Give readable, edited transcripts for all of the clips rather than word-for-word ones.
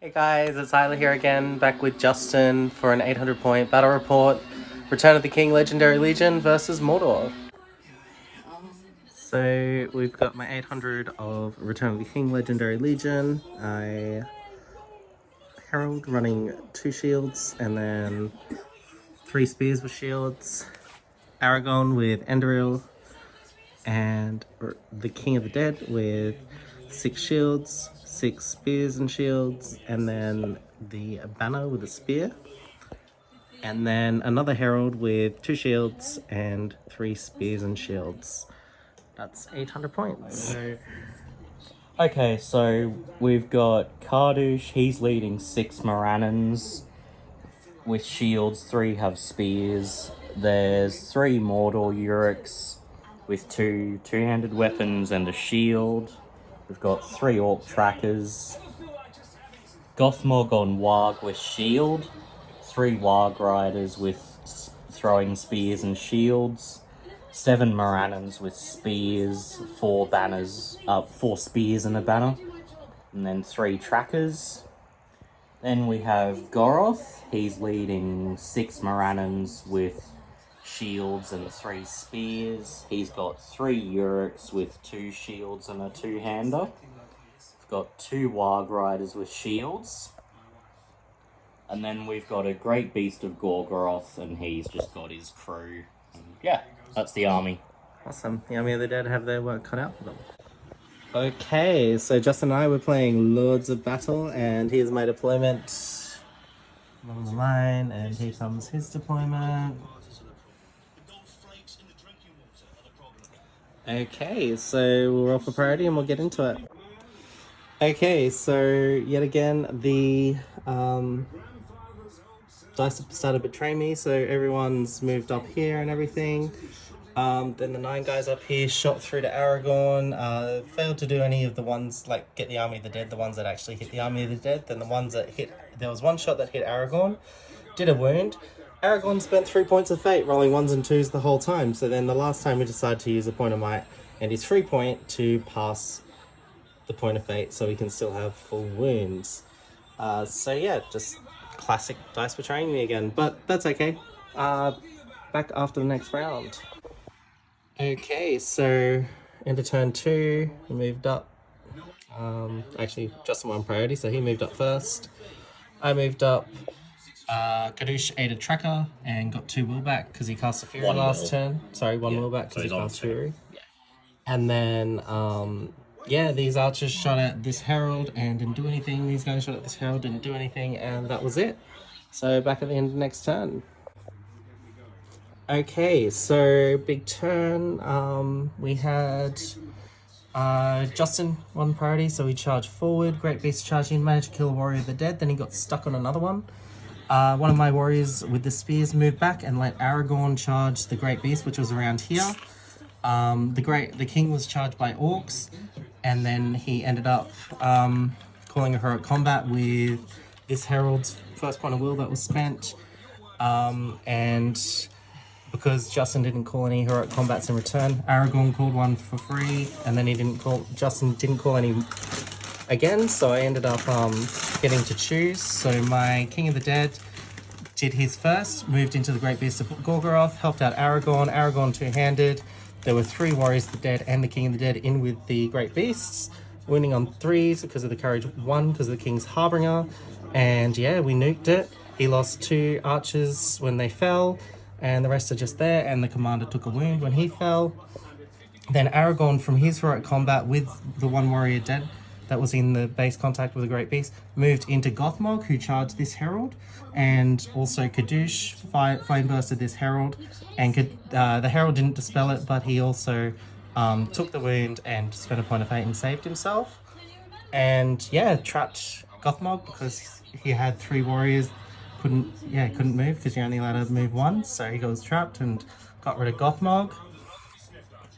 Hey guys, it's Isla here again, back with Justin for an 800 point battle report. Return of the King Legendary Legion versus Mordor. So we've got my 800 of Return of the King Legendary Legion. I Herald running 2 shields and then 3 spears with shields. Aragon with Enderil and the King of the Dead with 6 shields, 6 spears and shields, and then the banner with a spear. And then another herald with 2 shields and 3 spears and shields. That's 800 points. Okay, so we've got Kardush, he's leading 6 Morannons with shields, 3 have spears. There's 3 Mordor Urux with 2 two-handed weapons and a shield. We've got 3 Orc Trackers. Gothmog on Warg with shield. 3 Warg Riders with throwing spears and shields. 7 Morannons with spears, 4 banners, 4 spears and a banner, and then 3 trackers. Then we have Goroth, he's leading 6 Morannons with shields and 3 spears. He's got 3 Urux with 2 shields and a 2-hander. We've got 2 Warg Riders with shields. And then we've got a Great Beast of Gorgoroth, and he's just got his crew. And yeah, that's the army. Awesome. The Army of the Dead have their work cut out for them. Okay, so Justin and I were playing Lords of Battle, and here's my deployment along the line, and here comes his deployment. Okay, so we're off for priority and we'll get into it. Okay, so yet again the dice started betraying me, so everyone's moved up here and everything. Then the 9 guys up here shot through to Aragorn, failed to do any of the ones, like get the Army of the Dead, the ones that actually hit the Army of the Dead. Then the ones that hit, there was one shot that hit Aragorn, did a wound. Aragorn spent 3 points of fate, rolling 1s and 2s the whole time. So then the last time we decided to use a point of might and his 3 point to pass the point of fate so he can still have full wounds. So yeah, just classic dice betraying me again, but that's okay. Back after the next round. Okay, so into turn 2, we moved up. Actually, Justin won priority, so he moved up first. I moved up. Kadush ate a tracker and got 2 will back because he cast a Fury last turn. Sorry, 1 will back because he cast Fury. Yeah. And then, yeah, these archers shot at this herald and didn't do anything. These guys shot at this herald, didn't do anything, and that was it. So back at the end of next turn. Okay, so big turn. We had Justin won priority, so he charged forward. Great Beast charged in, managed to kill a Warrior of the Dead. Then he got stuck on another one. One of my warriors with the spears moved back and let Aragorn charge the Great Beast, which was around here. The king was charged by orcs, and then he ended up calling a heroic combat with this herald's first point of will that was spent. And because Justin didn't call any heroic combats in return, Aragorn called one for free, and then Justin didn't call any again, so I ended up getting to choose. So my King of the Dead did his first, moved into the Great Beast of Gorgoroth, helped out Aragorn. Aragorn 2-handed. There were 3 Warriors of the Dead and the King of the Dead in with the Great Beasts, winning on 3s because of the Courage 1 because of the King's Harbinger. And yeah, we nuked it. He lost 2 archers when they fell, and the rest are just there, and the commander took a wound when he fell. Then Aragorn, from his heroic combat with the 1 warrior dead that was in the base contact with the Great Beast, moved into Gothmog, who charged this herald, and also Kadush flame bursted this herald, and the herald didn't dispel it, but he also took the wound and spent a point of fate and saved himself. And yeah, trapped Gothmog because he had 3 warriors. Couldn't move because you're only allowed to move 1, so he was trapped and got rid of Gothmog.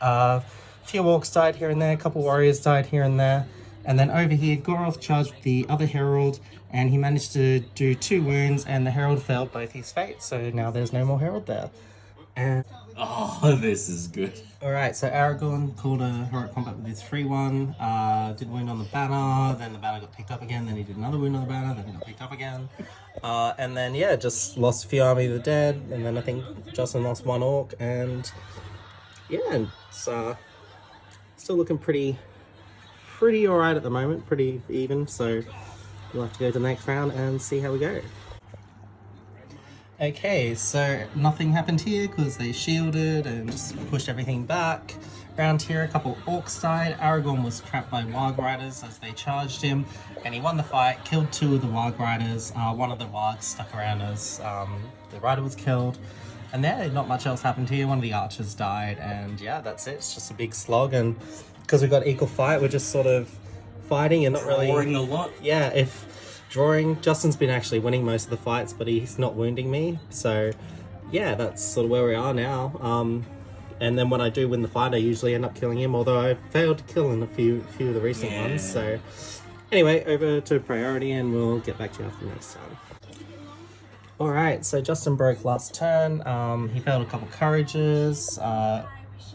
A few orcs died here and there, a couple warriors died here and there, and then over here Goroth charged the other herald and he managed to do 2 wounds, and the herald failed both his fate, so now there's no more herald there. And Oh, this is good. alright, so Aragorn called a heroic combat with his free one, did wound on the banner, then the banner got picked up again, then he did another wound on the banner, then it got picked up again. And then yeah, just lost a few Army of the Dead, and then I think Justin lost one Orc, and yeah, it's still looking pretty alright at the moment, pretty even, so we'll have to go to the next round and see how we go. Okay, so nothing happened here because they shielded and just pushed everything back. Around here, a couple orcs died. Aragorn was trapped by Warg Riders as they charged him, and he won the fight, killed 2 of the Warg Riders. One of the Wargs stuck around as the rider was killed. And yeah, not much else happened here. One of the archers died, and yeah, that's it. It's just a big slog, and because we've got equal fight, we're just sort of fighting and not really... Drawing a lot. Yeah, if... Drawing. Justin's been actually winning most of the fights, but he's not wounding me. So, yeah, that's sort of where we are now. And then when I do win the fight, I usually end up killing him, although I failed to kill in a few of the recent ones. So, anyway, over to priority, and we'll get back to you after next time. Alright, so Justin broke last turn. He failed a couple courages.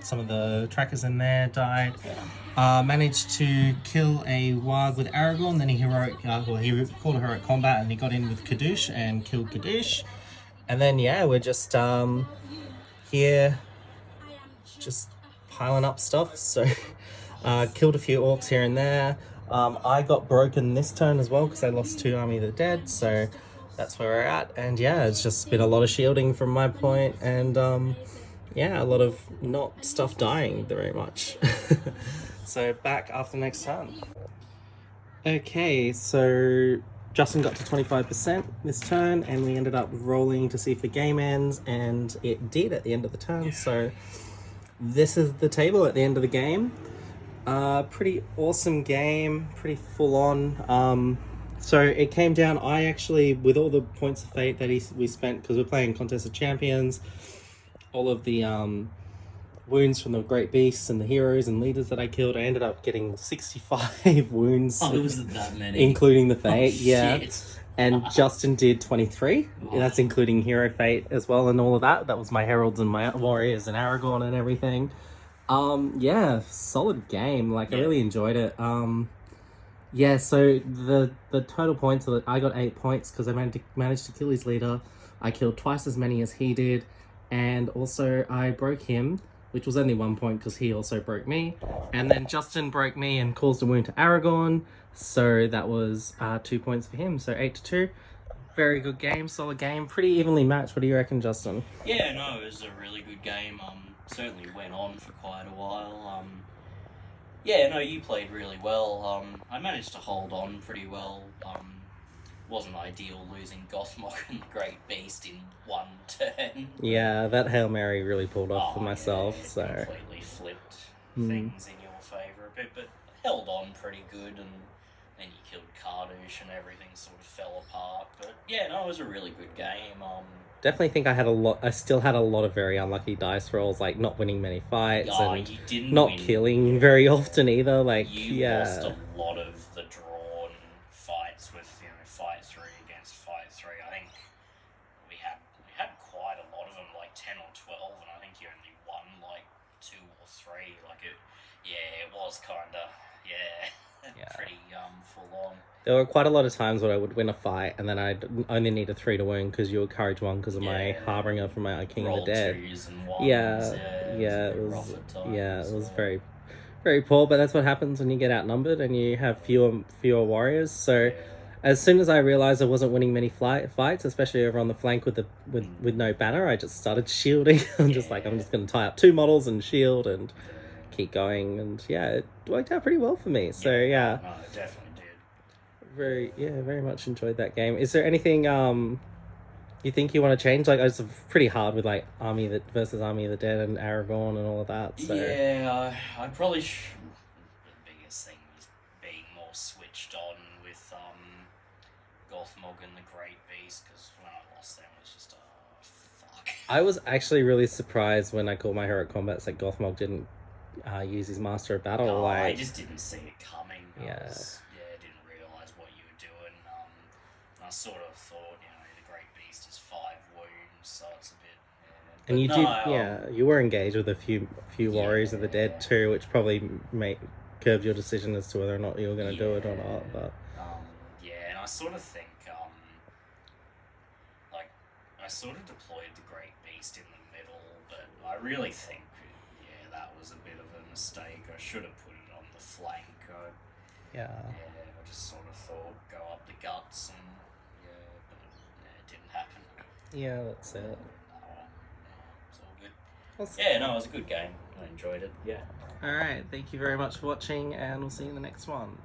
Some of the trackers in there died. Managed to kill a Warg with Aragorn, then he called a heroic combat and he got in with Kadoosh and killed Kadoosh. And then yeah, we're just here just piling up stuff. So killed a few orcs here and there. I got broken this turn as well because I lost 2 Army of the Dead, so that's where we're at. And yeah, it's just been a lot of shielding from my point, and yeah, a lot of not stuff dying very much. So back after next turn. Okay, so Justin got to 25% this turn, and we ended up rolling to see if the game ends, and it did at the end of the turn. So this is the table at the end of the game. Pretty awesome game, pretty full on. So it came down, I actually, with all the points of fate that we spent, because we're playing Contest of Champions, all of the wounds from the great beasts and the heroes and leaders that I killed, I ended up getting 65 wounds. Oh, it wasn't that many. Including the fate, yeah. Shit. And Justin did 23. That's including hero fate as well and all of that. That was my heralds and my warriors and Aragorn and everything. Yeah, solid game. Like, I really enjoyed it. Yeah, so the total points are that I got 8 points because I managed to kill his leader. I killed twice as many as he did, and also I broke him, which was only 1 point because he also broke me. And then Justin broke me and caused a wound to Aragorn, so that was 2 points for him, so 8-2. Very good game, solid game, pretty evenly matched. What do you reckon, Justin? Yeah, no, it was a really good game. Certainly went on for quite a while. Yeah, no, you played really well. I managed to hold on pretty well. Wasn't ideal losing Gothmog and the Great Beast in 1 turn. Yeah, that Hail Mary really pulled off for myself, yeah, so... completely flipped things in your favour a bit, but held on pretty good, and then you killed Kardoosh and everything sort of fell apart. But yeah, no, it was a really good game. Definitely think I still had a lot of very unlucky dice rolls, like not winning many fights and you didn't not win. killing very often either, like, You lost a lot of the drawn fights with, fight 3 against fight 3. I think we had quite a lot of them, like 10 or 12, and I think you only won like 2 or 3. Like it was kinda pretty full on. There were quite a lot of times where I would win a fight and then I'd only need a 3 to win because you were courage 1 because of my Harbinger from my King of the Dead. 2s and 1s, it was very, very poor, but that's what happens when you get outnumbered and you have fewer warriors. So as soon as I realized I wasn't winning many fights, especially over on the flank with no banner, I just started shielding. I'm just going to tie up 2 models and shield and keep going, and yeah, it worked out pretty well for me. So yeah, no, it definitely did. Very much enjoyed that game. Is there anything you think you want to change? Like, it's pretty hard with like versus Army of the Dead and Aragorn and all of that. So yeah, I probably the biggest thing was being more switched on with Gothmog and the Great Beast, because when I lost them it was just fuck. I was actually really surprised when I called my heroic combats that Gothmog didn't use his Master of Battle. No, like, I just didn't see it coming. Yeah. I didn't realise what you were doing. I sort of thought, the Great Beast is 5 wounds, so it's a bit, And you no, did, you were engaged with a few Warriors of the Dead too, which probably curbed your decision as to whether or not you were going to do it or not. But yeah, and I sort of think, like, I sort of deployed the Great Beast in the middle, but I really think, yeah, that was a bit of a mistake. I should have put it on the flank. yeah, I just sort of thought go up the guts, and but it didn't happen. yeah, that's it. Oh, well, it's all good. That's- Yeah, no, it was a good game. I enjoyed it. Yeah. All right, thank you very much for watching, and we'll see you in the next one.